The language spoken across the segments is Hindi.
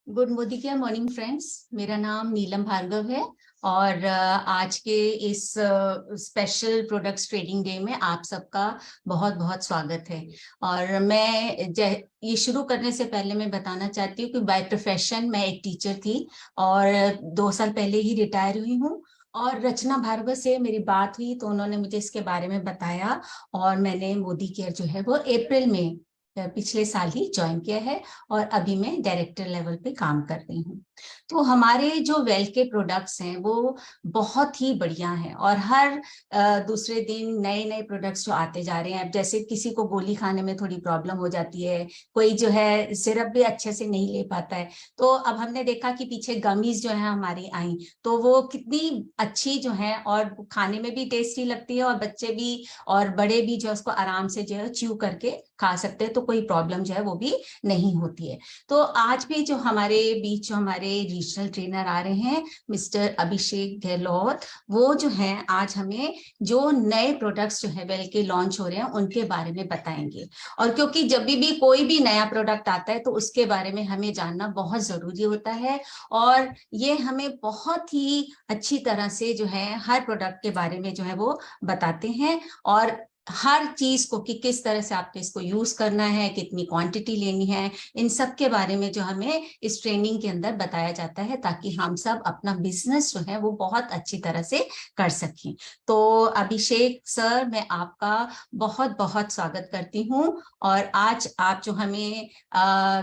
Good morning friends. मेरा नाम नीलम भार्गव है और आज के इस स्पेशल प्रोडक्ट्स ट्रेडिंग डे में आप सबका बहुत बहुत स्वागत है। और मैं ये शुरू करने से पहले मैं बताना चाहती हूँ कि बाय प्रोफेशन मैं एक टीचर थी और 2 साल पहले ही रिटायर हुई हूँ। और रचना भार्गव से मेरी बात हुई तो उन्होंने मुझे इसके बारे में बताया और मैंने मोदी केयर जो है वो अप्रैल में पिछले साल ही ज्वाइन किया है और अभी मैं डायरेक्टर लेवल पे काम कर रही हूँ। तो हमारे जो वेल के प्रोडक्ट्स हैं वो बहुत ही बढ़िया हैं और हर दूसरे दिन नए नए प्रोडक्ट्स जो आते जा रहे हैं। अब जैसे किसी को गोली खाने में थोड़ी प्रॉब्लम हो जाती है, कोई जो है सिरप भी अच्छे से नहीं ले पाता है, तो अब हमने देखा कि पीछे गमीज जो है हमारी आई, तो वो कितनी अच्छी जो है और खाने में भी टेस्टी लगती है और बच्चे भी और बड़े भी जो उसको आराम से जो है च्यू करके खा सकते हैं, तो कोई प्रॉब्लम जो है वो भी नहीं होती है। तो आज भी जो हमारे बीच जो हमारे रीजनल ट्रेनर आ रहे हैं मिस्टर अभिषेक गहलोत, वो जो है आज हमें जो नए प्रोडक्ट्स जो है वेल के लॉन्च हो रहे हैं उनके बारे में बताएंगे। और क्योंकि जब भी कोई भी नया प्रोडक्ट आता है तो उसके बारे में हमें जानना बहुत जरूरी होता है और ये हमें बहुत ही अच्छी तरह से जो है हर प्रोडक्ट के बारे में जो है वो बताते हैं और हर चीज को कि किस तरह से आपको इसको यूज करना है, कितनी क्वांटिटी लेनी है, इन सब के बारे में जो हमें इस ट्रेनिंग के अंदर बताया जाता है ताकि हम सब अपना बिजनेस जो है वो बहुत अच्छी तरह से कर सकें। तो अभिषेक सर, मैं आपका बहुत बहुत स्वागत करती हूँ और आज आप जो हमें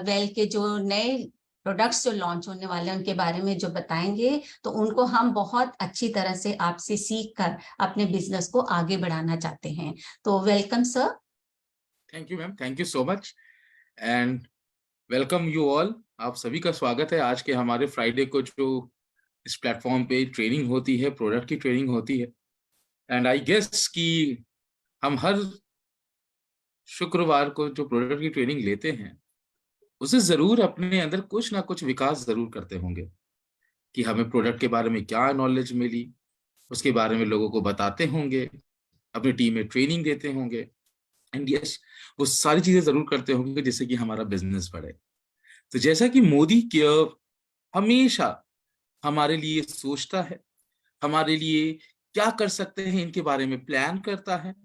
वेल के जो नए प्रोडक्ट्स जो लॉन्च होने वाले हैं उनके बारे में जो बताएंगे, तो उनको हम बहुत अच्छी तरह से आपसे सीख कर अपने बिजनेस को आगे बढ़ाना चाहते हैं। तो welcome sir. Thank you ma'am, thank you so much and welcome you all. आप सभी का स्वागत है आज के हमारे फ्राइडे को जो इस प्लेटफॉर्म पे ट्रेनिंग होती है, प्रोडक्ट की ट्रेनिंग होती है। एंड आई गेस कि हम हर शुक्रवार को जो प्रोडक्ट की ट्रेनिंग लेते हैं उसे जरूर अपने अंदर कुछ ना कुछ विकास जरूर करते होंगे कि हमें प्रोडक्ट के बारे में क्या नॉलेज मिली, उसके बारे में लोगों को बताते होंगे, अपनी टीम में ट्रेनिंग देते होंगे एंड यस, वो सारी चीजें जरूर करते होंगे जिससे कि हमारा बिजनेस बढ़े। तो जैसा कि मोदी केयर हमेशा हमारे लिए सोचता है, हमारे लिए क्या कर सकते हैं इनके बारे में प्लान करता है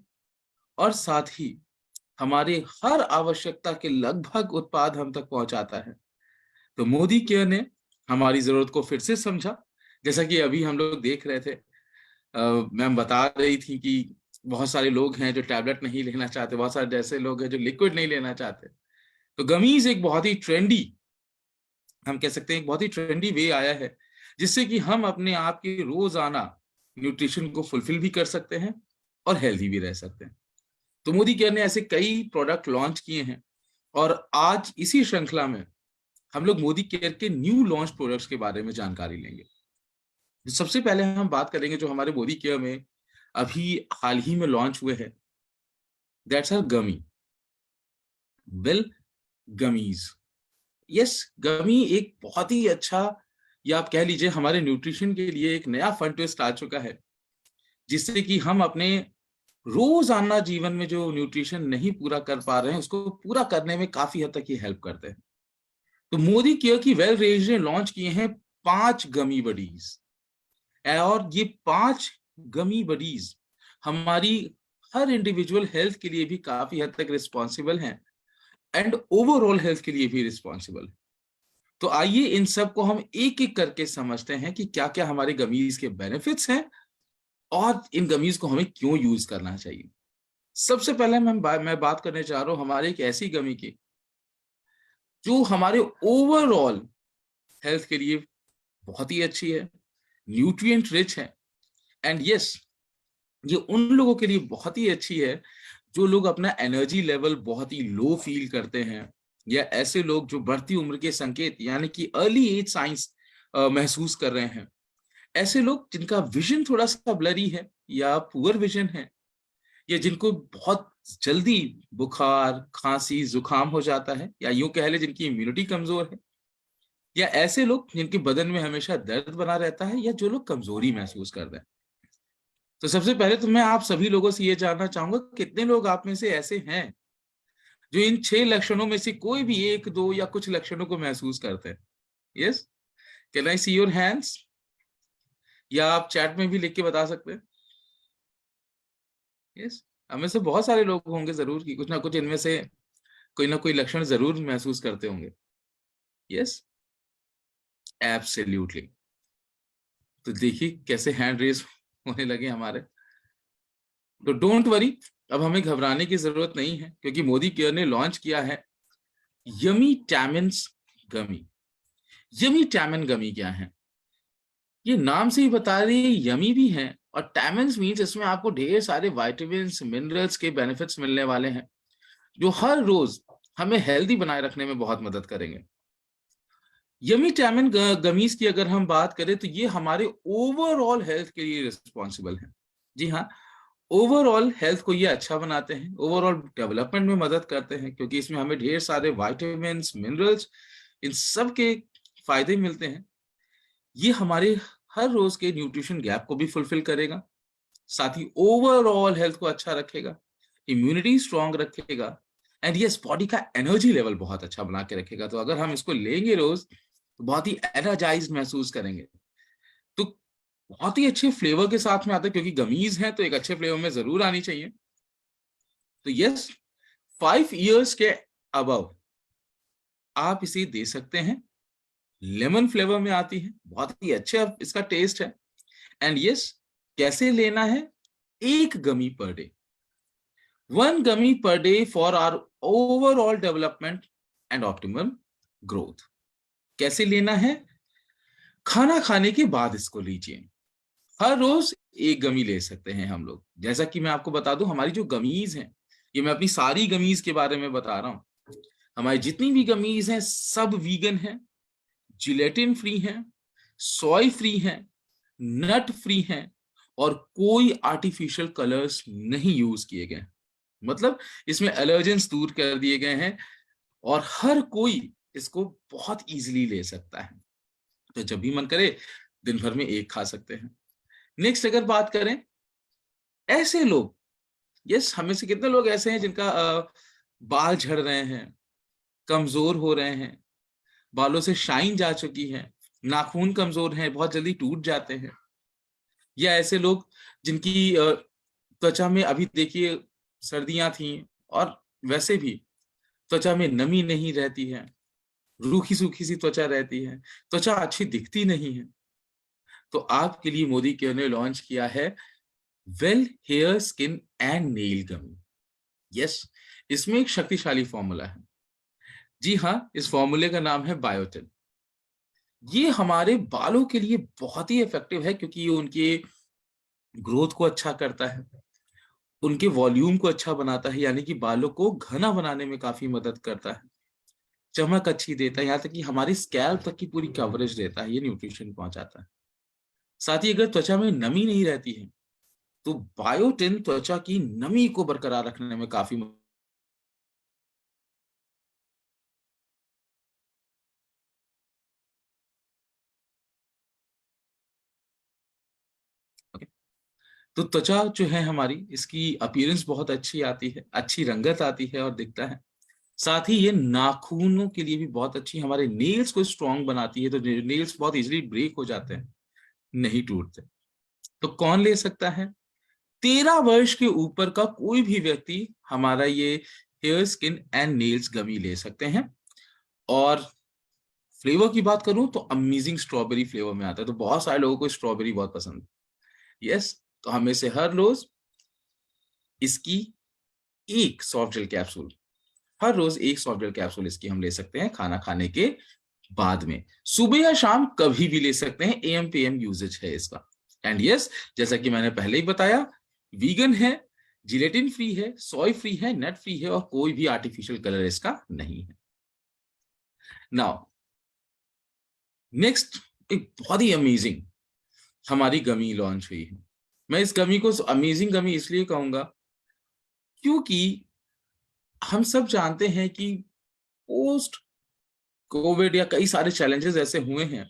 और साथ ही हमारे हर आवश्यकता के लगभग उत्पाद हम तक पहुंचाता है। तो मोदी केयर ने हमारी जरूरत को फिर से समझा। जैसा कि अभी हम लोग देख रहे थे, मैम बता रही थी कि बहुत सारे लोग हैं जो टैबलेट नहीं लेना चाहते, बहुत सारे ऐसे लोग हैं जो लिक्विड नहीं लेना चाहते। तो गमीज एक बहुत ही ट्रेंडी, हम कह सकते हैं एक बहुत ही ट्रेंडी वे आया है जिससे कि हम अपने आप के रोजाना न्यूट्रिशन को फुलफिल भी कर सकते हैं और हेल्दी भी रह सकते हैं। तो मोदी केयर ने ऐसे कई प्रोडक्ट लॉन्च किए हैं और आज इसी श्रृंखला में हम लोग मोदी केयर के न्यू लॉन्च प्रोडक्ट्स के बारे में जानकारी लेंगे। सबसे पहले हम बात करेंगे जो हमारे मोदी केयर में अभी हाल ही में लॉन्च हुए हैं, that's are gummy well gummies. Yes, gummy एक बहुत ही अच्छा, या आप कह लीजिए हमारे न्यूट्रिशन के लिए एक नया फन ट्विस्ट आ चुका है जिससे कि हम अपने रोजाना जीवन में जो न्यूट्रिशन नहीं पूरा कर पा रहे हैं उसको पूरा करने में काफी हद तक ये हेल्प करते हैं। तो मोदी केयर की वेल रेंज ने लॉन्च किए हैं 5 गमी बडीज और ये 5 गमी बडीज हमारी हर इंडिविजुअल हेल्थ के लिए भी काफी हद तक रिस्पॉन्सिबल हैं एंड ओवरऑल हेल्थ के लिए भी रिस्पॉन्सिबल है। तो आइए इन सब को हम एक एक करके समझते हैं कि क्या क्या हमारे गमीज के बेनिफिट्स हैं और इन गमीज को हमें क्यों यूज करना चाहिए। सबसे पहले मैं बात करने चाह रहा हूं हमारे एक ऐसी गमी की जो हमारे ओवरऑल हेल्थ के लिए बहुत ही अच्छी है, न्यूट्रिएंट रिच है एंड यस, ये उन लोगों के लिए बहुत ही अच्छी है जो लोग अपना एनर्जी लेवल बहुत ही लो फील करते हैं या ऐसे लोग जो बढ़ती उम्र के संकेत यानी कि अर्ली एज साइंस महसूस कर रहे हैं। ऐसे लोग जिनका विजन थोड़ा सा ब्लरी है या पुअर विजन है या जिनको बहुत जल्दी बुखार, खांसी, जुकाम हो जाता है या यूं कह ले जिनकी इम्यूनिटी कमजोर है या ऐसे लोग जिनके बदन में हमेशा दर्द बना रहता है या जो लोग कमजोरी महसूस कर रहे हैं। तो सबसे पहले तो मैं आप सभी लोगों से ये जानना चाहूंगा कितने लोग आप में से ऐसे हैं जो इन 6 लक्षणों में से कोई भी एक, दो या कुछ लक्षणों को महसूस करते हैं। Yes, can I see your hands? या आप चैट में भी लिख के बता सकते हैं। यस, हमें से बहुत सारे लोग होंगे जरूर कि कुछ ना कुछ इनमें से कोई ना कोई लक्षण जरूर महसूस करते होंगे। Yes, absolutely. तो देखिए कैसे हैंड रेस होने लगे हमारे। तो डोंट वरी, अब हमें घबराने की जरूरत नहीं है, क्योंकि मोदी केयर ने लॉन्च किया है यमी टैमिन्स गमी। यमी टैमिन गमी क्या है? ये नाम से ही बता रही है, यमी भी है और टैमिन्स मीन्स इसमें आपको ढेर सारे विटामिन्स मिनरल्स के बेनिफिट्स मिलने वाले हैं, जो हर रोज हमें हेल्दी बनाए रखने में बहुत मदद करेंगे। यमी टैमिन गमीज की अगर हम बात करें तो ये हमारे ओवरऑल हेल्थ के लिए रिस्पॉन्सिबल है। जी हाँ, ओवरऑल हेल्थ को ये अच्छा बनाते हैं, ओवरऑल डेवलपमेंट में मदद करते हैं, क्योंकि इसमें हमें ढेर सारे विटामिन्स मिनरल्स इन सब के फायदे मिलते हैं। ये हमारे हर रोज के न्यूट्रिशन गैप को भी फुलफिल करेगा, साथ ही ओवरऑल हेल्थ को अच्छा रखेगा, इम्यूनिटी स्ट्रांग रखेगा, एंड यस बॉडी का एनर्जी लेवल बहुत अच्छा बना के रखेगा। तो अगर हम इसको लेंगे रोज तो बहुत ही एनर्जाइज्ड महसूस करेंगे। तो बहुत ही अच्छे फ्लेवर के साथ में आता है, क्योंकि गमीज हैं तो एक अच्छे फ्लेवर में जरूर आनी चाहिए। तो यस, 5 years के अबव आप इसे दे सकते हैं। लेमन फ्लेवर में आती है, बहुत ही अच्छा इसका टेस्ट है। एंड यस, कैसे लेना है? 1 gummy per day, 1 gummy per day for our overall development and optimum growth. कैसे लेना है? खाना खाने के बाद इसको लीजिए। हर रोज 1 गमी ले सकते हैं हम लोग। जैसा कि मैं आपको बता दूं, हमारी जो गमीज हैं, ये मैं अपनी सारी गमीज के बारे में बता रहा हूं। हमारी जितनी भी गमीज हैं सब वीगन हैं, जिलेटिन फ्री हैं, सोय फ्री हैं, नट फ्री हैं, और कोई आर्टिफिशियल कलर्स नहीं यूज किए गए। मतलब इसमें एलर्जेंस दूर कर दिए गए हैं और हर कोई इसको बहुत इजीली ले सकता है। तो जब भी मन करे दिन भर में 1 खा सकते हैं। नेक्स्ट अगर बात करें, ऐसे लोग, यस, हमें से कितने लोग ऐसे हैं जिनका बाल झड़ रहे हैं, कमजोर हो रहे हैं, बालों से शाइन जा चुकी है, नाखून कमजोर हैं, बहुत जल्दी टूट जाते हैं। या ऐसे लोग जिनकी त्वचा में, अभी देखिए सर्दियां थी और वैसे भी त्वचा में नमी नहीं रहती है, रूखी सूखी सी त्वचा रहती है, त्वचा अच्छी दिखती नहीं है। तो आपके लिए मोदी केयर ने लॉन्च किया है well hair skin and nail gummy. Yes, इसमें एक शक्तिशाली फॉर्मूला है। जी हाँ, इस फॉर्मूले का नाम है बायोटिन। ये हमारे बालों के लिए बहुत ही इफेक्टिव है, क्योंकि ये उनके ग्रोथ को अच्छा करता है, उनके वॉल्यूम को अच्छा बनाता है, यानी कि बालों को घना बनाने में काफी मदद करता है, चमक अच्छी देता है, यहाँ तक कि हमारी स्कैल्प तक की पूरी कवरेज देता है, ये न्यूट्रिशन पहुंचाता है। साथ ही अगर त्वचा में नमी नहीं रहती है तो बायोटिन त्वचा की नमी को बरकरार रखने में काफी तो त्वचा जो है हमारी, इसकी अपीयरेंस बहुत अच्छी आती है, अच्छी रंगत आती है और दिखता है। साथ ही ये नाखूनों के लिए भी बहुत अच्छी, हमारे नेल्स को स्ट्रांग बनाती है, तो नेल्स बहुत इजीली ब्रेक हो जाते हैं, नहीं टूटते। तो कौन ले सकता है? 13 वर्ष के ऊपर का कोई भी व्यक्ति हमारा ये हेयर स्किन एंड नेल्स गमी ले सकते हैं। और फ्लेवर की बात करूं तो अमेजिंग स्ट्रॉबेरी फ्लेवर में आता है, तो बहुत सारे लोगों को स्ट्रॉबेरी बहुत पसंद है। यस, तो हमें से हर रोज इसकी 1 सॉफ्ट जेल कैप्सूल, हर रोज 1 सॉफ्ट जेल कैप्सूल इसकी हम ले सकते हैं खाना खाने के बाद में। सुबह या शाम कभी भी ले सकते हैं, एएम पीएम यूजेज है इसका। एंड यस, जैसा कि मैंने पहले ही बताया, वीगन है, जिलेटिन फ्री है, सोय फ्री है, नट फ्री है, और कोई भी आर्टिफिशियल कलर इसका नहीं है। नाउ नेक्स्ट, एक बहुत ही अमेजिंग हमारी गमी लॉन्च हुई है। मैं इस गमी को अमेजिंग गमी इसलिए कहूंगा क्योंकि हम सब जानते हैं कि पोस्ट कोविड या कई सारे चैलेंजेस ऐसे हुए हैं,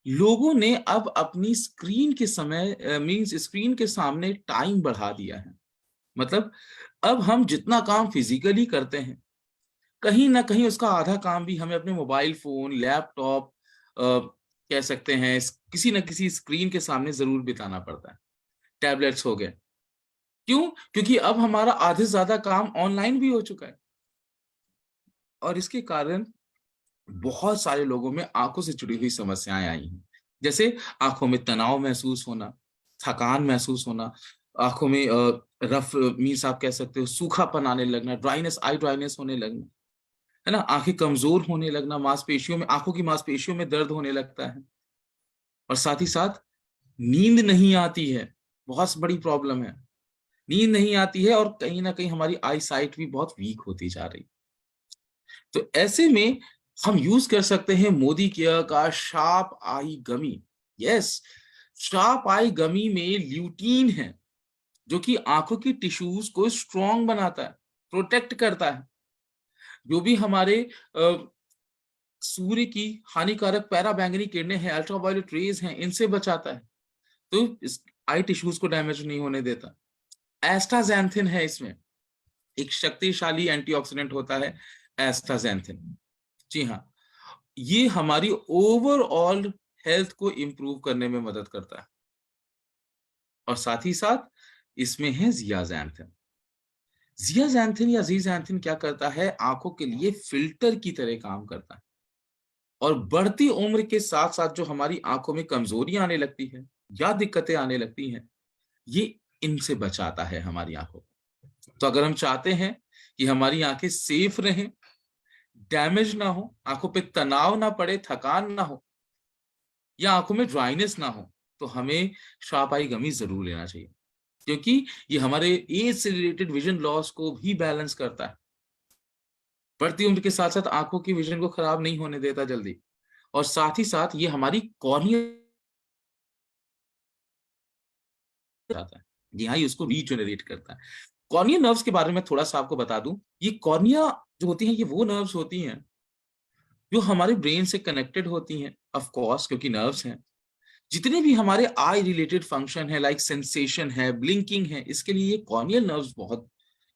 लोगों ने अब अपनी स्क्रीन के समय मींस स्क्रीन के सामने टाइम बढ़ा दिया है। मतलब अब हम जितना काम फिजिकली करते हैं, कहीं ना कहीं उसका आधा काम भी हमें अपने मोबाइल फोन, लैपटॉप कह सकते हैं किसी न किसी स्क्रीन के सामने जरूर बिताना पड़ता है। टैबलेट्स हो गए, क्यों? क्योंकि अब हमारा आधे से ज्यादा काम ऑनलाइन भी हो चुका है, और इसके कारण बहुत सारे लोगों में आंखों से जुड़ी हुई समस्याएं आई हैं। जैसे आंखों में तनाव महसूस होना, थकान महसूस होना, आंखों में रफ मीन्स आप कह सकते हो सूखापन आने लगना, ड्राइनेस, आई ड्राइनेस होने लगना, है ना, आंखें कमजोर होने लगना, मांसपेशियों में, आंखों की मांसपेशियों में दर्द होने लगता है, और साथ ही साथ नींद नहीं आती है। बहुत बड़ी प्रॉब्लम है, नींद नहीं आती है, और कहीं ना कहीं हमारी आई साइट भी बहुत वीक होती जा रही। तो ऐसे में हम यूज कर सकते हैं मोदी केयर का शार्प आई गमी। यस, शार्प आई गमी में ल्यूटीन है, जो कि आंखों की टिश्यूज को स्ट्रांग बनाता है, प्रोटेक्ट करता है, जो भी हमारे सूर्य की हानिकारक पैराबैंगनी किरणें हैं, अल्ट्रावायलेट रेज हैं, इनसे बचाता है, तो इस आई टिश्यूज को डैमेज नहीं होने देता। एस्टाजेंथिन है इसमें, एक शक्तिशाली एंटीऑक्सीडेंट होता है एस्टाजेंथिन। जी हाँ, ये हमारी ओवरऑल हेल्थ को इंप्रूव करने में मदद करता है। और साथ ही साथ इसमें है जियाजैंथिन। जियाजैंथिन या जीजैंथिन क्या करता है? आंखों के लिए फिल्टर की तरह काम करता है, और बढ़ती उम्र के साथ साथ जो हमारी आंखों में कमजोरियां आने लगती है या दिक्कतें आने लगती हैं, ये इनसे बचाता है हमारी आंखों को। तो अगर हम चाहते हैं कि हमारी आंखें सेफ रहें, डैमेज ना हो, आंखों पे तनाव ना पड़े, थकान ना हो, या आंखों में ड्राइनेस ना हो, तो हमें शार्प आई गमी जरूर लेना चाहिए, क्योंकि ये हमारे एज से रिलेटेड विजन लॉस को भी बैलेंस करता है। बढ़ती उम्र के साथ साथ आंखों की विजन को खराब नहीं होने देता जल्दी, और साथ ही साथ ये हमारी कॉर्निया जाता है, यहाँ ही उसको रीजनरेट करता है। कॉर्निया नर्व्स के बारे में थोड़ा सा आपको बता दूं, ये कॉर्निया जो होती हैं, ये वो नर्व्स होती हैं जो हमारे ब्रेन से कनेक्टेड होती हैं, ऑफ कोर्स, क्योंकि नर्व्स हैं। जितने भी हमारे आई रिलेटेड फंक्शन है, लाइक सेंसेशन है, ब्लिंकिंग है, इसके लिए ये कॉर्नियल नर्व्स बहुत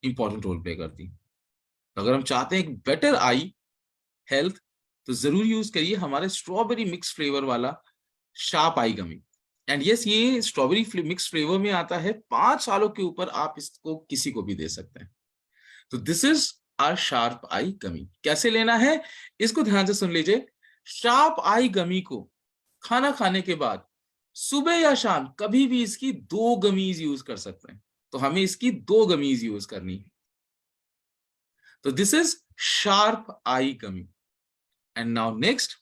इंपॉर्टेंट रोल प्ले करती हैं। तो अगर हम चाहते हैं एक बेटर आई हेल्थ, तो जरूर यूज करिए हमारे स्ट्रॉबेरी मिक्स फ्लेवर वाला sharp I gummy. And yes, ये स्ट्रॉबेरी मिक्स फ्लेवर में आता है, 5 सालों के ऊपर आप इसको किसी को भी दे सकते हैं। तो दिस इज आर शार्प आई गमी। कैसे लेना है, इसको ध्यान से सुन लीजिए। शार्प आई गमी को खाना खाने के बाद सुबह या शाम कभी भी इसकी 2 गमीज यूज कर सकते हैं, तो हमें इसकी 2 गमीज यूज करनी है। तो this is sharp I gummy. And now next,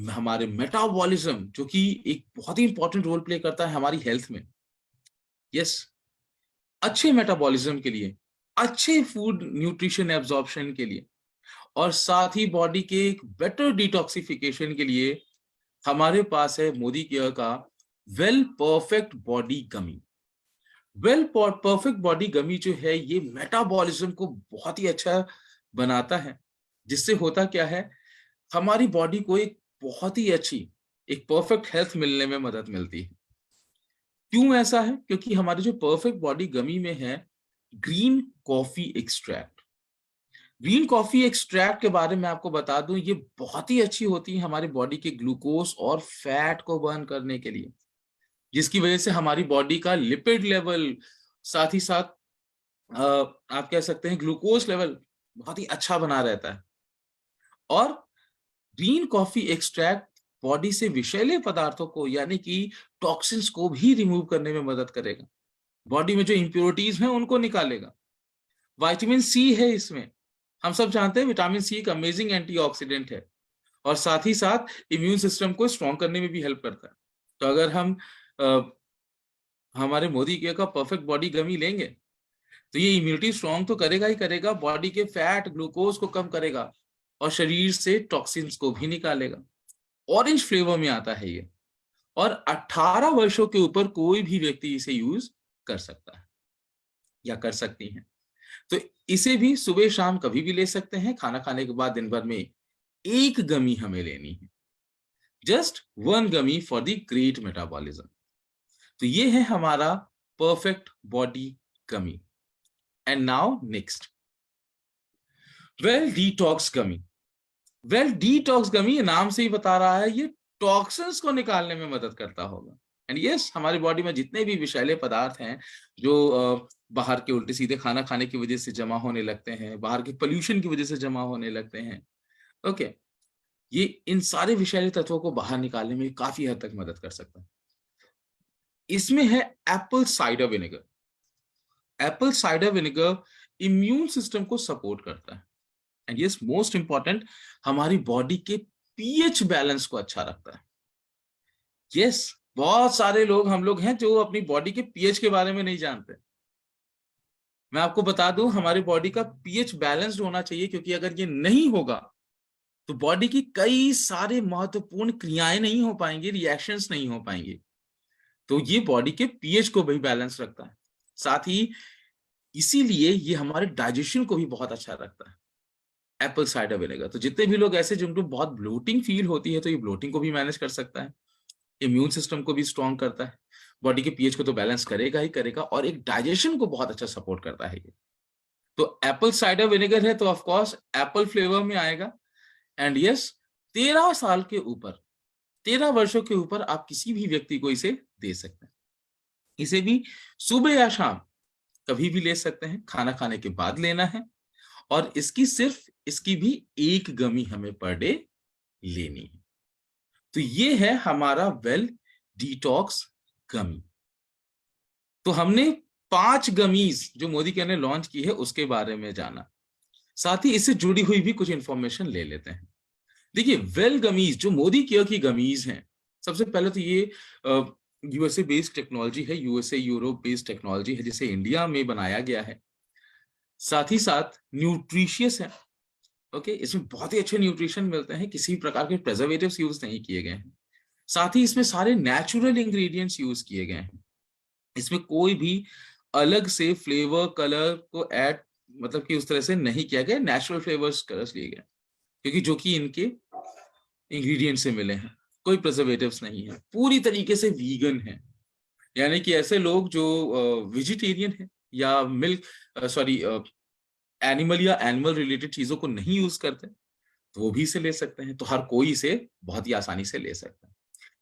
हमारे मेटाबॉलिज्म, जो कि एक बहुत ही इंपॉर्टेंट रोल प्ले करता है हमारी हेल्थ में। यस, अच्छे मेटाबॉलिज्म के लिए, अच्छे फूड न्यूट्रिशन एब्जॉर्प्शन के लिए, और साथ ही बॉडी के एक बेटर डिटॉक्सिफिकेशन के लिए हमारे पास है मोदी केयर का वेल परफेक्ट बॉडी गमी। वेल परफेक्ट बॉडी गमी जो है, ये मेटाबॉलिज्म को बहुत ही अच्छा बनाता है, जिससे होता क्या है, हमारी बॉडी को एक बहुत ही अच्छी, एक परफेक्ट हेल्थ मिलने में मदद मिलती है। क्यों ऐसा है? क्योंकि हमारी जो परफेक्ट बॉडी गमी में है green coffee extract. Green coffee extract के बारे में आपको बता दूं, ये बहुत ही अच्छी होती है हमारी बॉडी के ग्लूकोज और फैट को बर्न करने के लिए, जिसकी वजह से हमारी बॉडी का लिपिड लेवल, साथ ही साथ आप कह सकते हैं ग्लूकोज लेवल बहुत ही अच्छा बना रहता है। और ग्रीन कॉफी एक्सट्रैक्ट बॉडी से विषैले पदार्थों को, यानी कि टॉक्सिन्स को भी रिमूव करने में मदद करेगा। बॉडी में जो इंप्योरिटीज हैं उनको निकालेगा। विटामिन सी है इसमें। हम सब जानते हैं विटामिन सी एक अमेजिंग एंटीऑक्सीडेंट है, और साथ ही साथ इम्यून सिस्टम को स्ट्रॉन्ग करने में भी हेल्प करता है। तो अगर हम हमारे मोदी केयर का परफेक्ट बॉडी गमी लेंगे, तो ये इम्यूनिटी स्ट्रॉन्ग तो करेगा ही करेगा, बॉडी के फैट, ग्लूकोज को कम करेगा, और शरीर से टॉक्सिन्स को भी निकालेगा। ऑरेंज फ्लेवर में आता है ये, और 18 वर्षों के ऊपर कोई भी व्यक्ति इसे यूज कर सकता है या कर सकती हैं। तो इसे भी सुबह शाम कभी भी ले सकते हैं। खाना खाने के बाद दिन भर में 1 गमी हमें लेनी है, just 1 gummy for the great metabolism. तो ये है हमारा perfect body gummy. And now next, well detox gummy. Well detox gummy नाम से ही बता रहा है ये टॉक्सिन्स को निकालने में मदद करता होगा। एंड यस, हमारी बॉडी में जितने भी विषैले पदार्थ हैं जो बाहर के उल्टे सीधे खाना खाने की वजह से जमा होने लगते हैं, बाहर के पोल्यूशन की वजह से जमा होने लगते हैं, ओके, ये इन सारे विषैले तत्वों को बाहर निकालने में काफी हद तक मदद कर सकता है। इसमें है Apple cider vinegar. Apple cider vinegar immune system को सपोर्ट करता है एंड यस, मोस्ट इंपॉर्टेंट, हमारी बॉडी के पीएच बैलेंस को अच्छा रखता है। यस, बहुत सारे लोग हम लोग हैं जो अपनी बॉडी के पीएच के बारे में नहीं जानते। मैं आपको बता दूं, हमारी बॉडी का पीएच बैलेंस्ड होना चाहिए, क्योंकि अगर ये नहीं होगा तो बॉडी की कई सारे महत्वपूर्ण क्रियाएं नहीं हो पाएंगी, रिएक्शंस नहीं हो पाएंगी। तो ये बॉडी के पीएच को भी बैलेंस रखता है, साथ ही इसीलिए ये हमारे डाइजेशन को भी बहुत अच्छा रखता है एप्पल साइडर विनेगर। तो जितने भी लोग ऐसे जिनको बहुत ब्लोटिंग फील होती है, तो ये ब्लोटिंग को भी मैनेज कर सकता है, इम्यून सिस्टम को भी स्ट्रॉन्ग करता है, बॉडी के पीएच को तो बैलेंस करेगा ही करेगा, और एक डाइजेशन को बहुत अच्छा सपोर्ट करता है ये। तो एप्पल साइडर विनेगर है तो ऑफ कोर्स एप्पल फ्लेवर में आएगा। एंड यस, 13 साल के ऊपर, 13 वर्षों के ऊपर आप किसी भी व्यक्ति को इसे दे सकते हैं। इसे भी सुबह या शाम कभी भी ले सकते हैं, खाना खाने के बाद लेना है, और इसकी भी एक गमी हमें पर डे लेनी है। तो ये है हमारा वेल डिटॉक्स गमी। तो हमने 5 गमीज जो मोदी केयर ने लॉन्च की है उसके बारे में जाना, साथ ही इससे जुड़ी हुई भी कुछ इंफॉर्मेशन ले लेते हैं। देखिए, वेल गमीज जो मोदी केयर की गमीज हैं, सबसे पहले तो ये यूएसए बेस्ड टेक्नोलॉजी है, यूएसए यूरोप बेस्ड टेक्नोलॉजी है जिसे इंडिया में बनाया गया है। साथ ही साथ न्यूट्रिशियस है, ओके, इसमें बहुत ही अच्छे न्यूट्रिशन मिलते हैं, किसी भी प्रकार के प्रिजर्वेटिव्स यूज नहीं किए गए हैं। साथ ही इसमें सारे नेचुरल इंग्रेडिएंट्स यूज किए गए हैं, इसमें कोई भी अलग से फ्लेवर कलर को ऐड, मतलब कि उस तरह से नहीं किया गया, नेचुरल फ्लेवर्स कलर्स लिए गए, क्योंकि जो कि इनके इंग्रेडिएंट से मिले हैं, कोई प्रिजर्वेटिव्स नहीं है, पूरी तरीके से वीगन है। यानी कि ऐसे लोग जो वेजिटेरियन है या मिल्क सॉरी एनिमल या एनिमल रिलेटेड चीजों को नहीं यूज करते, तो वो भी इसे ले सकते हैं। तो हर कोई इसे बहुत ही आसानी से ले सकता है।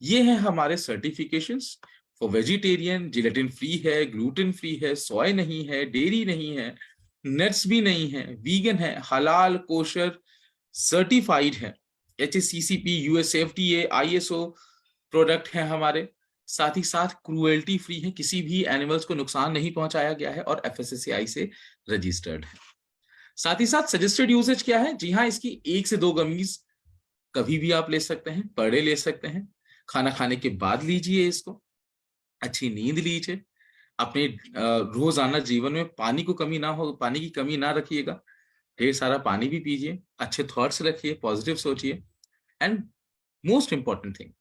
ये है हमारे certifications for vegetarian, gelatin free है, ग्लूटेन फ्री है, सोय नहीं है, डेयरी नहीं है, नट्स भी नहीं है, वीगन है, हलाल कोशर सर्टिफाइड है, HACCP USFDA ISO प्रोडक्ट है हमारे। साथ ही साथ क्रूएल्टी फ्री है, किसी भी एनिमल्स को नुकसान नहीं पहुंचाया गया है, और FSSAI से रजिस्टर्ड है। साथ ही साथ सजेस्टेड यूसेज क्या है, जी हाँ, इसकी 1 से 2 गमीज कभी भी आप ले सकते हैं, पर डे ले सकते हैं, खाना खाने के बाद लीजिए इसको, अच्छी नींद लीजिए, अपने रोजाना जीवन में पानी को कमी ना हो, पानी की कमी ना रखिएगा, ढेर सारा पानी भी पीजिए, अच्छे थॉट्स रखिए, पॉजिटिव सोचिए। And most important thing,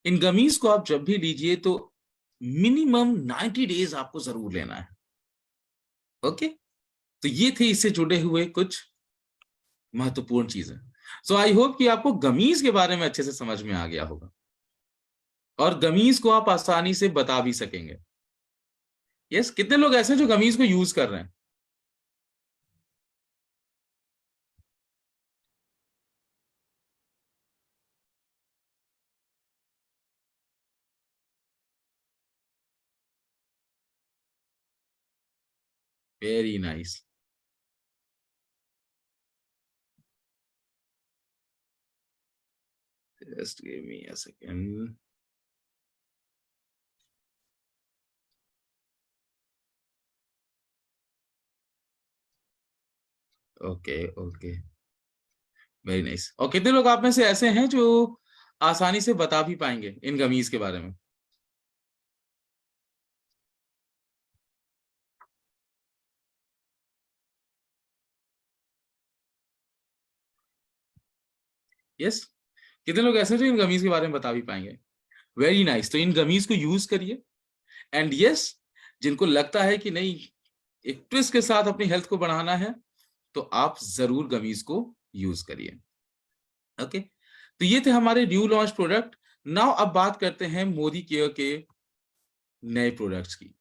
in gummies को आप जब भी लीजिए तो मिनिमम 90 डेज आपको जरूर लेना है, ओके। तो ये थे इससे जुड़े हुए कुछ महत्वपूर्ण चीजें। सो आई होप कि आपको गमीज के बारे में अच्छे से समझ में आ गया होगा, और गमीज को आप आसानी से बता भी सकेंगे। यस, कितने लोग ऐसे हैं जो गमीज को यूज कर रहे हैं? Very nice. Just give me a second. Okay okay, very nice. और कितने लोग आप में से ऐसे हैं जो आसानी से बता भी पाएंगे इन गमीज के बारे में? यस, कितने लोग ऐसे हैं जो इन गमीज के बारे में बता भी पाएंगे? Very nice. तो इन गमीज को यूज करिए। एंड यस, जिनको लगता है कि नहीं, एक ट्विस्ट के साथ अपनी हेल्थ को बढ़ाना है, तो आप जरूर गमीज को यूज करिए, ओके। तो ये थे हमारे न्यू लॉन्च प्रोडक्ट। नाउ अब बात करते हैं मोदी केयर के नए प्रोडक्ट्स की।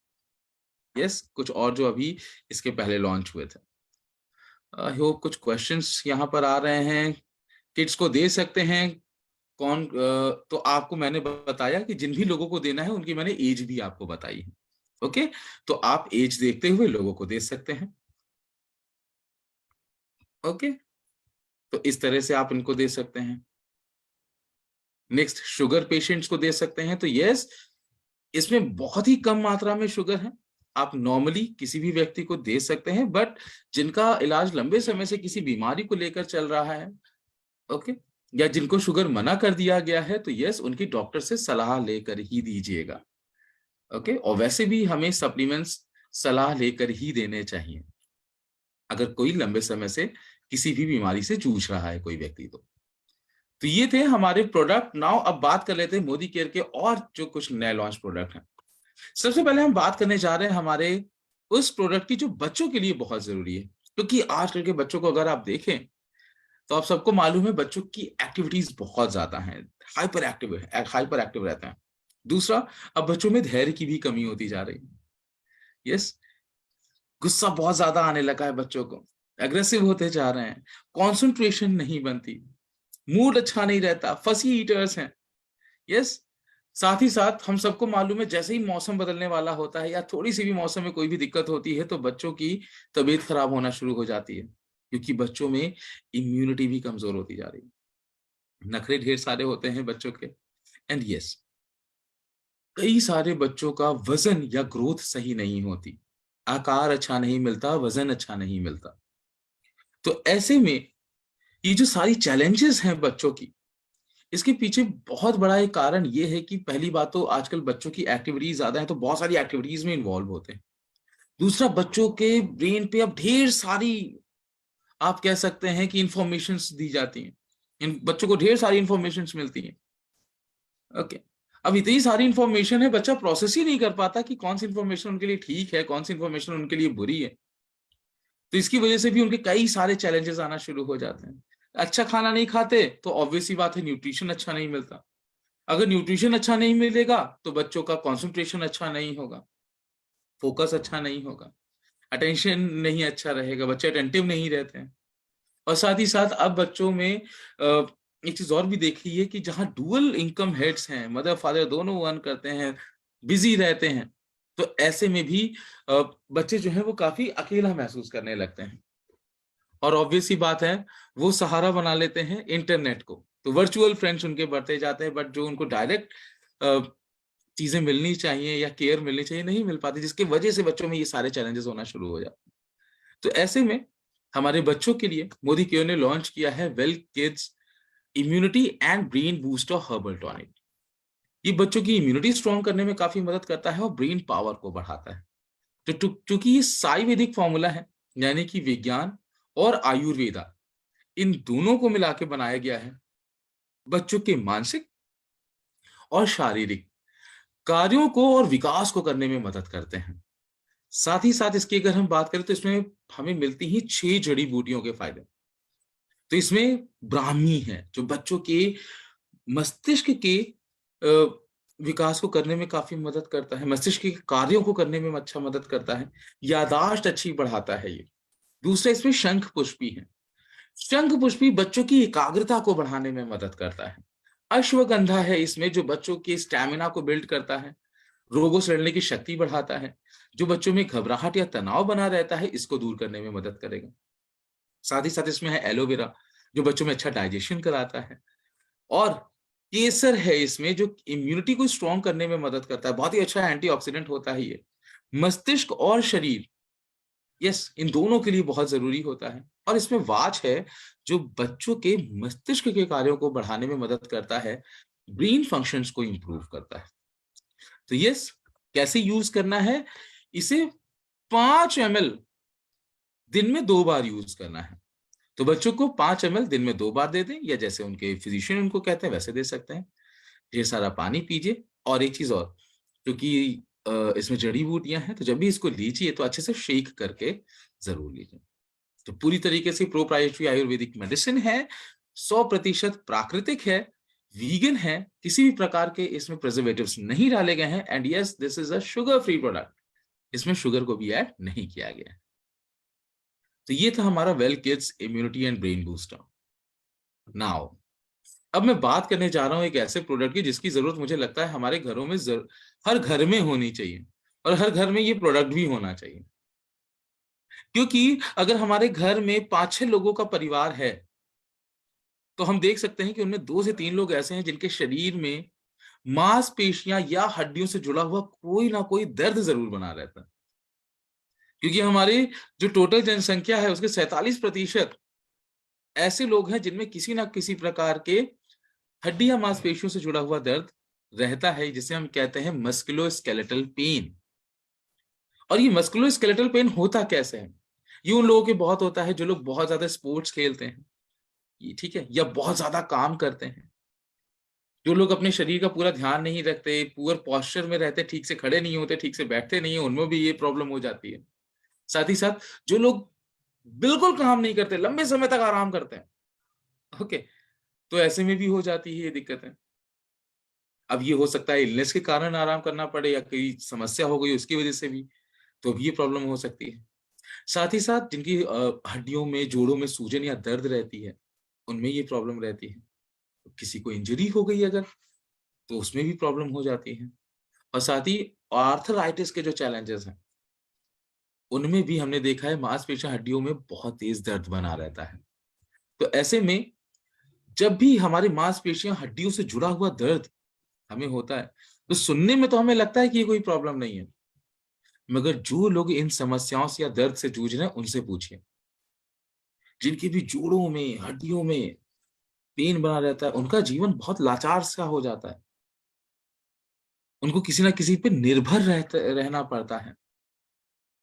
यस, कुछ और जो अभी इसके पहले लॉन्च हुए थे। आई होप कुछ क्वेश्चंस यहाँ पर आ रहे हैं किड्स को दे सकते हैं। कौन तो आपको मैंने बताया कि जिन भी लोगों को देना है उनकी मैंने एज भी आपको बताई है। ओके, तो आप एज देखते हुए लोगों को दे सकते हैं। ओके, तो इस तरह से आप इनको दे सकते हैं। नेक्स्ट, शुगर पेशेंट्स को दे सकते हैं। तो यस, इसमें बहुत ही कम मात्रा में शुगर है, आप नॉर्मली किसी भी व्यक्ति को दे सकते हैं, बट जिनका इलाज लंबे समय से किसी बीमारी को लेकर चल रहा है, ओके, या जिनको शुगर मना कर दिया गया है, तो यस, उनकी डॉक्टर से सलाह लेकर ही दीजिएगा। ओके, और वैसे भी हमें सप्लीमेंट्स सलाह लेकर ही देने चाहिए अगर कोई लंबे समय से किसी भी बीमारी से जूझ रहा है कोई व्यक्ति। तो ये थे हमारे प्रोडक्ट। नाउ अब बात कर लेते हैं मोदी केयर के और जो कुछ नए लॉन्च प्रोडक्ट हैं। सबसे पहले हम बात करने जा रहे हैं हमारे उस प्रोडक्ट की जो बच्चों के लिए बहुत जरूरी है, क्योंकि आजकल के बच्चों को अगर आप देखें तो आप सबको मालूम है बच्चों की एक्टिविटीज बहुत ज्यादा हैं, हाइपर एक्टिव रहते हैं। दूसरा, अब बच्चों में धैर्य की भी कमी होती जा रही है। यस, गुस्सा बहुत ज्यादा आने लगा है बच्चों को, एग्रेसिव होते जा रहे हैं, कॉन्सेंट्रेशन नहीं बनती, मूड अच्छा नहीं रहता, फसी ईटर्स हैं। यस, साथ ही साथ हम सबको मालूम है जैसे ही मौसम बदलने वाला होता है या थोड़ी सी भी मौसम में कोई भी दिक्कत होती है तो बच्चों की तबीयत खराब होना शुरू हो जाती है, क्योंकि बच्चों में इम्यूनिटी भी कमजोर होती जा रही है, नखरे ढेर सारे होते हैं बच्चों के। एंड यस, कई सारे बच्चों का वजन या ग्रोथ सही नहीं होती, आकार अच्छा नहीं मिलता, वजन अच्छा नहीं मिलता। तो ऐसे में ये जो सारी चैलेंजेस हैं बच्चों की, इसके पीछे बहुत बड़ा एक कारण ये है कि पहली बात तो आजकल बच्चों की एक्टिविटीज ज्यादा है, तो बहुत सारी एक्टिविटीज में इन्वॉल्व होते हैं। दूसरा, बच्चों के ब्रेन पे अब ढेर सारी, आप कह सकते हैं कि इंफॉर्मेशंस दी जाती हैं, इन बच्चों को ढेर सारी इंफॉर्मेशंस मिलती हैं। ओके, अब इतनी सारी इंफॉर्मेशन है, बच्चा प्रोसेस ही नहीं कर पाता कि कौन सी इंफॉर्मेशन उनके लिए ठीक है, कौन सी इंफॉर्मेशन उनके लिए बुरी है। तो इसकी वजह से भी उनके कई सारे चैलेंजेस आना शुरू हो जाते हैं। अच्छा खाना नहीं खाते तो ऑब्वियस सी बात है न्यूट्रिशन अच्छा नहीं मिलता, अगर न्यूट्रिशन अच्छा नहीं मिलेगा तो बच्चों का कंसंट्रेशन अच्छा नहीं होगा, फोकस अच्छा नहीं होगा, अटेंशन नहीं अच्छा रहेगा, बच्चे अटेंटिव नहीं रहते हैं। और साथ ही साथ अब बच्चों में एक चीज और भी देखी है कि जहां डुअल इनकम हेड्स हैं, मदर फादर दोनों अर्न करते हैं, बिजी रहते हैं, तो ऐसे में भी बच्चे जो है वो काफी अकेला महसूस करने लगते हैं। और ऑब्वियस सी बात है, वो सहारा बना लेते हैं इंटरनेट को, तो वर्चुअल फ्रेंड्स उनके बढ़ते जाते हैं, बट जो उनको डायरेक्ट चीजें मिलनी चाहिए या केयर मिलनी चाहिए नहीं मिल पाती, जिसकी वजह से बच्चों में ये सारे चैलेंजेस होना शुरू हो जाते हैं। तो ऐसे में हमारे बच्चों के लिए मोदी केयर ने लॉन्च किया है well kids immunity and brain booster herbal tonic. ये बच्चों की इम्यूनिटी स्ट्रॉन्ग करने में काफी मदद करता है और ब्रेन पावर को बढ़ाता है। तो चूंकि ये साइवेदिक फॉर्मूला है, यानी कि विज्ञान और आयुर्वेदा इन दोनों को मिला के बनाया गया है, बच्चों के मानसिक और शारीरिक कार्यों को और विकास को करने में मदद करते हैं। साथ ही साथ इसकी अगर हम बात करें तो इसमें हमें मिलती ही 6 जड़ी बूटियों के फायदे। तो इसमें ब्राह्मी है जो बच्चों के मस्तिष्क के विकास को करने में काफी मदद करता है, मस्तिष्क के कार्यों को करने में अच्छा मदद करता है, यादाश्त अच्छी बढ़ाता है ये। दूसरा, इसमें शंख पुष्पी है, शंख पुष्पी बच्चों की एकाग्रता को बढ़ाने में मदद करता है। अश्वगंधा है इसमें जो बच्चों के स्टैमिना को बिल्ड करता है, रोगों से लड़ने की शक्ति बढ़ाता है, जो बच्चों में घबराहट या तनाव बना रहता है इसको दूर करने में मदद करेगा। साथ ही साथ इसमें है एलोवेरा जो बच्चों में अच्छा डाइजेशन कराता है, और केसर है इसमें जो इम्यूनिटी को स्ट्रॉन्ग करने में मदद करता है, बहुत ही अच्छा एंटीऑक्सीडेंट होता है ये। मस्तिष्क और शरीर, यस, इन दोनों के लिए बहुत जरूरी होता है। और इसमें वाच है जो बच्चों के मस्तिष्क के कार्यों को बढ़ाने में मदद करता है, ब्रेन फंक्शंस को इंप्रूव करता है। तो यस, कैसे यूज करना है इसे, 5 ml दिन में 2 बार यूज करना है। तो बच्चों को 5 ml दिन में 2 बार दे दें, या जैसे उनके फिजिशियन उनको कहते हैं वैसे दे सकते हैं। ढेर सारा पानी पीजिए। और एक चीज और, क्योंकि इसमें जड़ी बूटियां हैं तो जब भी इसको लीजिए तो अच्छे से शेक करके जरूर लीजिए। तो पूरी तरीके से प्रोप्राइटरी आयुर्वेदिक मेडिसिन है, 100% प्राकृतिक है, वीगन है, किसी भी प्रकार के इसमें प्रिजर्वेटिव्स नहीं डाले गए हैं, and yes this is a sugar free product, इसमें शुगर को भी ऐड नहीं किया गया है। तो ये था हमारा well kids immunity and brain booster. Now अब मैं बात करने जा रहा हूं एक ऐसे प्रोडक्ट की जिसकी जरूरत मुझे लगता है हमारे घरों में हर घर में होनी चाहिए, और हर घर में ये प्रोडक्ट भी होना चाहिए। क्योंकि अगर हमारे घर में 5-6 लोगों का परिवार है, तो हम देख सकते हैं कि उनमें 2 से 3 लोग ऐसे हैं जिनके शरीर में मांसपेशियां या हड्डियों से जुड़ा हुआ कोई ना कोई दर्द जरूर बना रहता है। क्योंकि हमारे जो टोटल जनसंख्या है उसके 47% ऐसे लोग हैं जिनमें किसी ना किसी प्रकार के हड्डी या मांसपेशियों से जुड़ा हुआ दर्द रहता है, जिसे हम कहते हैं मस्कुलोस्केलेटल पेन। और ये मस्कुलोस्केलेटल पेन होता कैसे है? ये उन लोगों के बहुत होता है जो लोग बहुत ज्यादा स्पोर्ट्स खेलते हैं, ये ठीक है, या बहुत ज्यादा काम करते हैं, जो लोग अपने शरीर का पूरा ध्यान नहीं रखते, पुअर पोस्चर में रहते, ठीक से खड़े नहीं होते, ठीक से बैठते नहीं है, उनमें भी ये प्रॉब्लम हो जाती है। साथ ही साथ जो लोग बिल्कुल काम नहीं करते, लंबे समय तक आराम करते हैं, ओके, तो ऐसे में भी हो जाती है ये दिक्कतें। अब ये हो सकता है इलनेस के कारण आराम करना पड़े, या कोई समस्या हो गई उसकी वजह से भी, तो भी ये प्रॉब्लम हो सकती है। साथ ही साथ जिनकी हड्डियों में, जोड़ों में सूजन या दर्द रहती है, उनमें ये प्रॉब्लम रहती है। किसी को इंजरी हो गई अगर, तो उसमें भी प्रॉब्लम हो जाती है। और साथ ही आर्थराइटिस के जो चैलेंजेस हैं, उनमें भी हमने देखा है मांसपेशियां, हड्डियों में बहुत तेज दर्द बना रहता है। तो ऐसे में जब भी हमारी मांसपेशियां, हड्डियों से जुड़ा हुआ दर्द हमें होता है, तो सुनने में तो हमें लगता है कि ये कोई प्रॉब्लम नहीं है, मगर जो लोग इन समस्याओं से या दर्द से जूझ रहे हैं उनसे पूछिए, जिनके भी जोड़ों में, हड्डियों में पेन बना रहता है, उनका जीवन बहुत लाचार सा हो जाता है। उनको किसी ना किसी पे निर्भर रहना पड़ता है,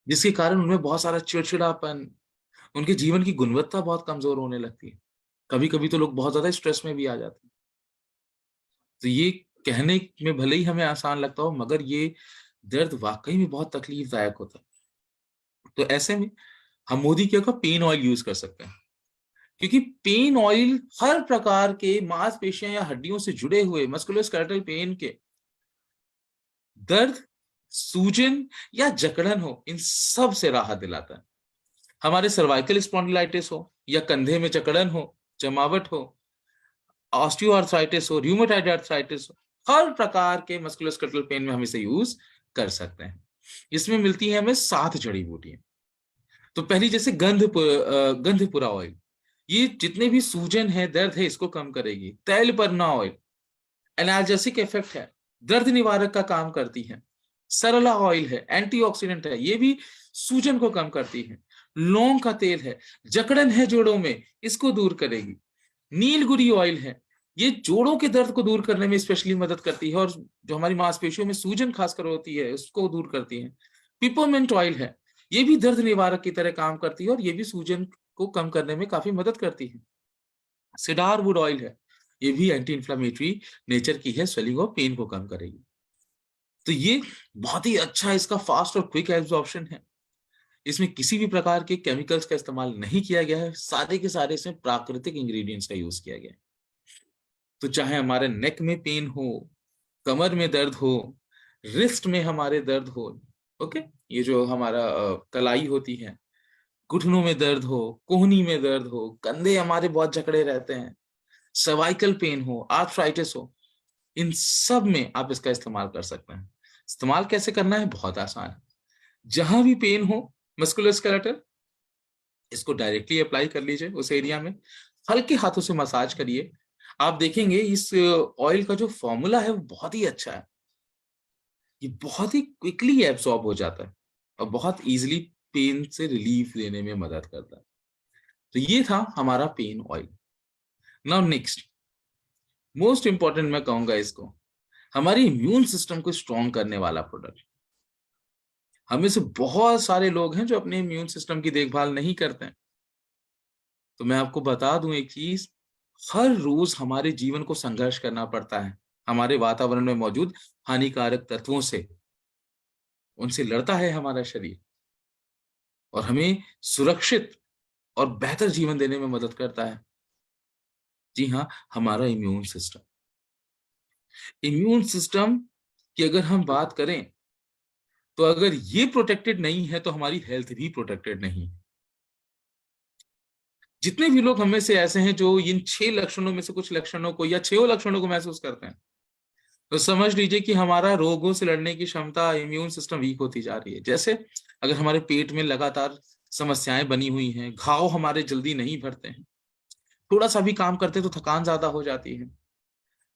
जिसके कारण उनमें बहुत सारा चिड़चिड़ापन, उनके जीवन की गुणवत्ता बहुत कमजोर होने लगती है। कभी कभी तो लोग बहुत ज्यादा स्ट्रेस में भी आ जाते हैं। तो ये कहने में भले ही हमें आसान लगता हो, मगर ये दर्द वाकई में बहुत तकलीफदायक होता है। तो ऐसे में हम मोदी केयर का पेन ऑयल यूज कर सकते हैं, क्योंकि पेन ऑयल हर प्रकार के मांसपेशियां या हड्डियों से जुड़े हुए मस्कुलोस्केलेटल पेन के दर्द, सूजन या जकड़न हो, इन सब से राहत दिलाता है। हमारे सर्वाइकल स्पॉन्डिलाइटिस हो, या कंधे में जकड़न हो, जमावट हो, ऑस्टियोआर्थराइटिस हो, र्यूमेटॉइड आर्थराइटिस हो, हर प्रकार के मस्कुलोस्केलेटल पेन में हम इसे यूज कर सकते हैं। इसमें मिलती है हमें 7 जड़ी बूटियां। तो पहली जैसे गंधपुरा ऑयल, ये जितने भी सूजन है, दर्द है, इसको कम करेगी। तैलपन्ना ऑयल एनाल्जेसिक इफेक्ट है, दर्द निवारक का काम करती है। सरला ऑयल है, एंटीऑक्सीडेंट है, ये भी सूजन को कम करती है। लौंग का तेल है, जकड़न है जोड़ों में, इसको दूर करेगी। नीलगिरी ऑयल है, ये जोड़ों के दर्द को दूर करने में स्पेशली मदद करती है, और जो हमारी मांसपेशियों में सूजन खासकर होती है उसको दूर करती है। पिपरमिंट ऑयल है, ये भी दर्द निवारक की तरह काम करती है, और ये भी सूजन को कम करने में काफी मदद करती है। सिडारवुड ऑयल है, ये भी एंटी इंफ्लेमेटरी नेचर की है, स्वेलिंग और पेन को कम करेगी। तो ये बहुत ही अच्छा, इसका फास्ट और क्विक एब्जॉर्प्शन है। इसमें किसी भी प्रकार के केमिकल्स का इस्तेमाल नहीं किया गया है, सारे के सारे इसमें प्राकृतिक इंग्रेडिएंट्स का यूज किया गया है। तो चाहे हमारे नेक में पेन हो, कमर में दर्द हो, रिस्ट में हमारे दर्द हो, ओके, ये जो हमारा कलाई होती है, घुटनों में दर्द हो, कोहनी में दर्द हो, कंधे हमारे बहुत जकड़े रहते हैं, सर्वाइकल पेन हो, आर्थराइटिस हो, इन सब में आप इसका इस्तेमाल कर सकते हैं। इस्तेमाल कैसे करना है? बहुत आसान है। जहां भी पेन हो मस्कुलोस्केलेटल, इसको डायरेक्टली अप्लाई कर लीजिए उस एरिया में, हल्के हाथों से मसाज करिए। आप देखेंगे इस ऑयल का जो फॉर्मूला है वो बहुत ही अच्छा है, ये बहुत ही क्विकली एब्सॉर्ब हो जाता है और बहुत इजीली पेन से रिलीफ लेने में मदद करता है। तो ये था हमारा pain oil. Now next, most important मैं कहूंगा इसको, हमारे इम्यून सिस्टम को स्ट्रॉन्ग करने वाला प्रोडक्ट। हमें से बहुत सारे लोग हैं जो अपने इम्यून सिस्टम की देखभाल नहीं करते हैं। तो मैं आपको बता दूं एक चीज, हर रोज हमारे जीवन को संघर्ष करना पड़ता है हमारे वातावरण में मौजूद हानिकारक तत्वों से, उनसे लड़ता है हमारा शरीर, और हमें सुरक्षित और बेहतर जीवन देने में मदद करता है। जी हाँ, हमारा इम्यून सिस्टम। इम्यून सिस्टम की अगर हम बात करें, तो अगर ये प्रोटेक्टेड नहीं है तो हमारी हेल्थ भी प्रोटेक्टेड नहीं है। जितने भी लोग हमें से ऐसे हैं जो इन 6 लक्षणों में से कुछ लक्षणों को या 6 लक्षणों को महसूस करते हैं, तो समझ लीजिए कि हमारा रोगों से लड़ने की क्षमता, इम्यून सिस्टम वीक होती जा रही है। जैसे अगर हमारे पेट में लगातार समस्याएं बनी हुई हैं, घाव हमारे जल्दी नहीं भरते हैं, थोड़ा सा भी काम करते तो थकान ज्यादा हो जाती है,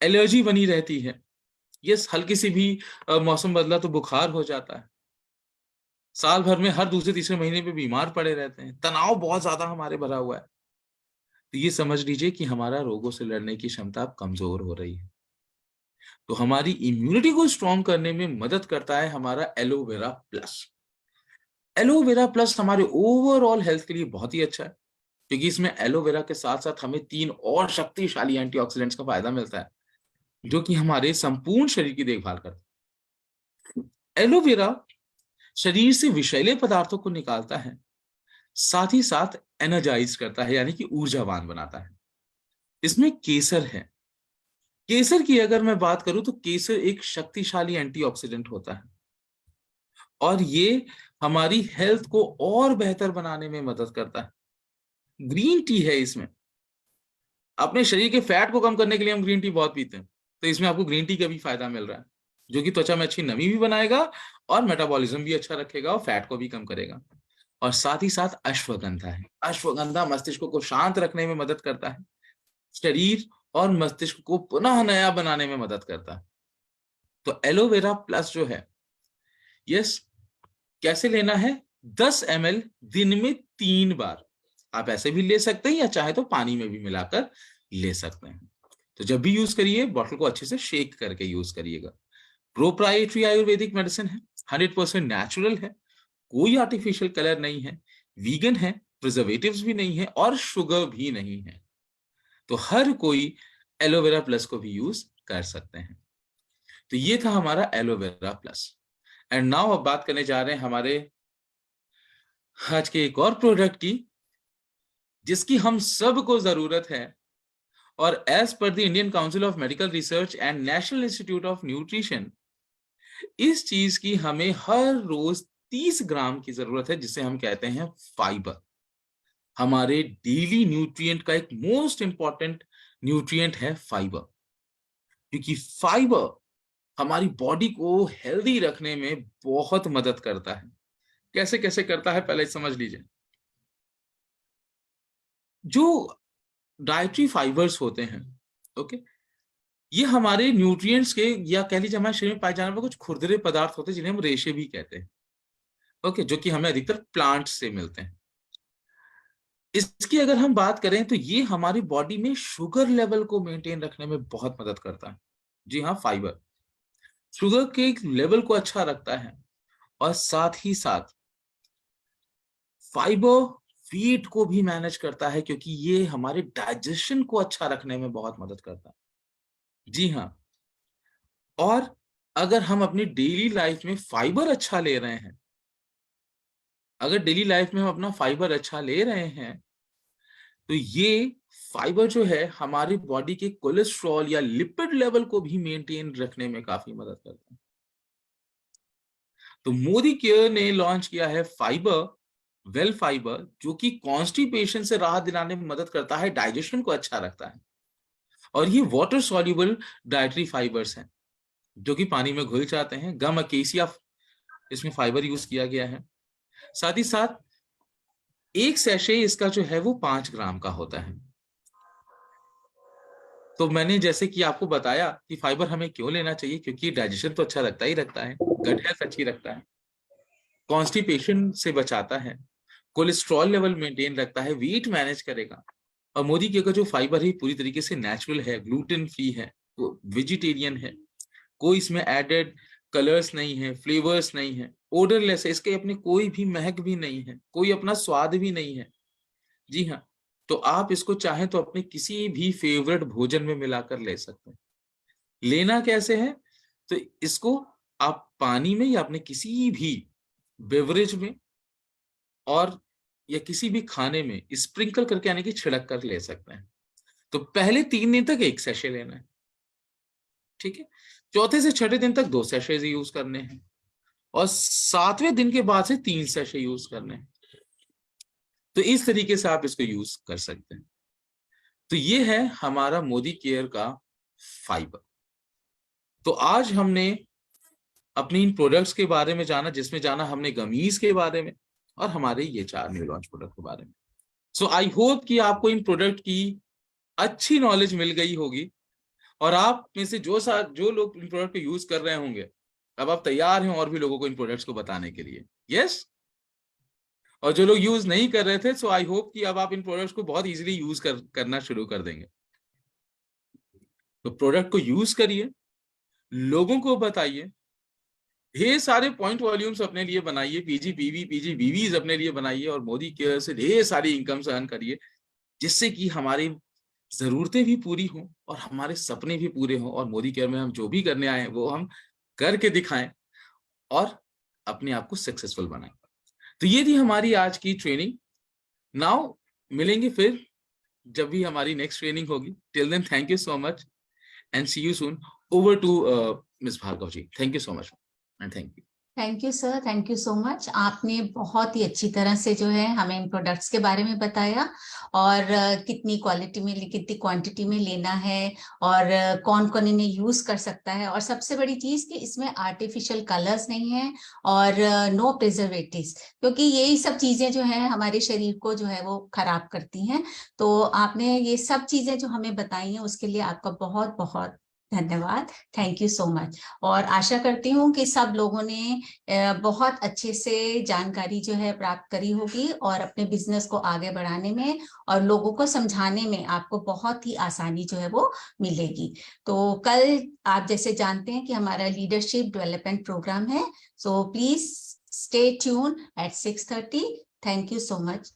एलर्जी बनी रहती है, ये हल्की सी भी मौसम बदला तो बुखार हो जाता है, साल भर में हर दूसरे तीसरे महीने पे बीमार पड़े रहते हैं, तनाव बहुत ज्यादा हमारे भरा हुआ है, तो ये समझ लीजिए कि हमारा रोगों से लड़ने की क्षमता अब कमजोर हो रही है। तो हमारी इम्यूनिटी को स्ट्रॉन्ग करने में मदद करता है हमारा एलोवेरा प्लस। एलोवेरा प्लस हमारे ओवरऑल हेल्थ के लिए बहुत ही अच्छा है, क्योंकि इसमें एलोवेरा के साथ साथ हमें 3 और शक्तिशाली एंटीऑक्सीडेंट्स का फायदा मिलता है, जो कि हमारे संपूर्ण शरीर की देखभाल करते हैं। एलोवेरा शरीर से विषैले पदार्थों को निकालता है, साथ ही साथ एनर्जाइज करता है, यानी कि ऊर्जावान बनाता है। इसमें केसर है। केसर की अगर मैं बात करूं तो केसर एक शक्तिशाली एंटीऑक्सीडेंट होता है, और ये हमारी हेल्थ को और बेहतर बनाने में मदद करता है। ग्रीन टी है इसमें, अपने शरीर के फैट को कम करने के लिए हम ग्रीन टी बहुत पीते हैं, तो इसमें आपको ग्रीन टी का भी फायदा मिल रहा है, जो कि त्वचा में अच्छी नमी भी बनाएगा और मेटाबॉलिज्म भी अच्छा रखेगा और फैट को भी कम करेगा। और साथ ही साथ अश्वगंधा है। अश्वगंधा मस्तिष्क को शांत रखने में मदद करता है, शरीर और मस्तिष्क को पुनः नया बनाने में मदद करता है। तो एलोवेरा प्लस जो है, यस, कैसे लेना है? 10 ml दिन में 3 बार। आप ऐसे भी ले सकते हैं या चाहे तो पानी में भी मिलाकर ले सकते हैं। तो जब भी यूज करिए, बॉटल को अच्छे से शेक करके यूज करिएगा। प्रोप्राइटरी आयुर्वेदिक मेडिसिन है, 100% नेचुरल है, कोई आर्टिफिशियल कलर नहीं है, वीगन है, प्रिजर्वेटिव्स भी नहीं है और शुगर भी नहीं है। तो हर कोई एलोवेरा प्लस को भी यूज कर सकते हैं। तो ये था हमारा एलोवेरा प्लस। एंड नाउ अब बात करने जा रहे हैं हमारे आज के एक और प्रोडक्ट की, जिसकी हम सबको जरूरत है। और as per the Indian Council of Medical Research and National Institute of Nutrition, इस चीज की हमें हर रोज 30 ग्राम की जरूरत है, जिसे हम कहते हैं फाइबर। हमारे डेली न्यूट्रिएंट का एक मोस्ट इंपॉर्टेंट न्यूट्रिएंट है फाइबर, क्योंकि फाइबर हमारी बॉडी को हेल्दी रखने में बहुत मदद करता है। कैसे कैसे करता है, पहले समझ लीजिए। जो डाइटरी फाइबर्स होते हैं, ओके, ये हमारे न्यूट्रिएंट्स के, या कह लीजिए हमारे शरीर में पाए जाने वाले कुछ खुरदरे पदार्थ होते हैं, जिन्हें हम रेशे भी कहते हैं, ओके, जो कि हमें अधिकतर प्लांट से मिलते हैं। इसकी अगर हम बात करें तो ये हमारी बॉडी में शुगर लेवल को मेंटेन रखने में बहुत मदद करता है। जी हाँ, फाइबर शुगर के लेवल को अच्छा रखता है, और साथ ही साथ फाइबर वेट को भी मैनेज करता है, क्योंकि ये हमारे डाइजेशन को अच्छा रखने में बहुत मदद करता है। जी हाँ, और अगर हम अपनी डेली लाइफ में फाइबर अच्छा ले रहे हैं, अगर डेली लाइफ में हम अपना फाइबर अच्छा ले रहे हैं, तो ये फाइबर जो है हमारी बॉडी के कोलेस्ट्रॉल या लिपिड लेवल को भी मेंटेन रखने में काफी मदद करता है। तो मोदी केयर ने लॉन्च किया है फाइबर वेल फाइबर, जो कि कॉन्स्टिपेशन से राहत दिलाने में मदद करता है, डाइजेशन को अच्छा रखता है। और ये वाटर सॉल्युबल डाइटरी फाइबर्स हैं, जो कि पानी में घुल जाते हैं। गम अकेसिया इसमें फाइबर यूज किया गया है। साथ ही साथ एक सैशे इसका जो है वो 5 ग्राम का होता है। तो मैंने जैसे कि आपको बताया कि फाइबर हमें क्यों लेना चाहिए, क्योंकि डाइजेशन तो अच्छा रखता ही रखता है, गट हेल्थ अच्छी रखता है, कॉन्स्टिपेशन से बचाता है, कोलेस्ट्रॉल लेवल मेंटेन रखता है, वेट मैनेज करेगा। और मोदी के का जो फाइबर है पूरी तरीके से नेचुरल है, ग्लूटेन फ्री है, तो वेजिटेरियन है, कोई इसमें एडेड कलर्स नहीं है, फ्लेवर्स नहीं है, ओडरलेस है, इसके अपने कोई भी महक भी नहीं है, कोई अपना स्वाद भी नहीं है। जी हाँ, तो आप इसको चाहें तो अपने किसी भी फेवरेट भोजन में मिलाकर ले सकते हैं। लेना कैसे है? तो इसको आप पानी में या अपने किसी भी बेवरेज में और या किसी भी खाने में स्प्रिंकल करके, यानी कि छिड़क कर ले सकते हैं। तो पहले 3 दिन तक 1 सैशे लेना है, ठीक है। चौथे से छठे दिन तक 2 सैशे यूज करने हैं, और 7वें दिन के बाद से 3 सैशे यूज करने हैं। तो इस तरीके से आप इसको यूज कर सकते हैं। तो ये है हमारा मोदी केयर का फाइबर। तो आज हमने अपनी इन प्रोडक्ट्स के बारे में जाना, जिसमें जाना हमने गमीज के बारे में और हमारे ये 4 न्यू लॉन्च प्रोडक्ट के बारे में। सो आई होप कि आपको इन प्रोडक्ट की अच्छी नॉलेज मिल गई होगी और आप में से जो लोग इन प्रोडक्ट को यूज कर रहे होंगे, अब आप तैयार हैं और भी लोगों को इन प्रोडक्ट्स को बताने के लिए। यस। और जो लोग यूज नहीं कर रहे थे, सो आई होप कि अब आप इन प्रोडक्ट्स को बहुत इजीली यूज करना शुरू कर देंगे। तो प्रोडक्ट को यूज करिए, लोगों को बताइए, ढेर सारे पॉइंट वॉल्यूम्स अपने लिए बनाइए, पीजी बीवीज अपने लिए बनाइए और मोदी केयर से ढेर सारी इनकम अर्न करिए, जिससे कि हमारी जरूरतें भी पूरी हों और हमारे सपने भी पूरे हों और मोदी केयर में हम जो भी करने आए हैं वो हम करके दिखाएं और अपने आप को सक्सेसफुल बनाएं। तो ये थी हमारी आज की ट्रेनिंग। नाउ मिलेंगे फिर जब भी हमारी नेक्स्ट ट्रेनिंग होगी। Till then thank you so much and see you soon. Over to miss Bhargav ji. Thank you so much and thank you. Thank you sir, thank you so much. आपने बहुत ही अच्छी तरह से जो है हमें इन प्रोडक्ट्स के बारे में बताया और कितनी क्वालिटी में, कितनी क्वांटिटी में लेना है और कौन कौन इन्हें यूज कर सकता है। और सबसे बड़ी चीज कि इसमें आर्टिफिशियल कलर्स नहीं है और नो प्रिजर्वेटिव्स, क्योंकि यही सब चीजें जो है हमारे शरीर को जो है वो खराब करती हैं। तो आपने ये सब चीजें जो हमें बताई हैं उसके लिए आपका बहुत बहुत धन्यवाद। Thank you so much. और आशा करती हूँ कि सब लोगों ने बहुत अच्छे से जानकारी जो है प्राप्त करी होगी और अपने बिजनेस को आगे बढ़ाने में और लोगों को समझाने में आपको बहुत ही आसानी जो है वो मिलेगी। तो कल आप जैसे जानते हैं कि हमारा लीडरशिप डेवलपमेंट प्रोग्राम है। So please stay tune at 6:30। Thank you so much.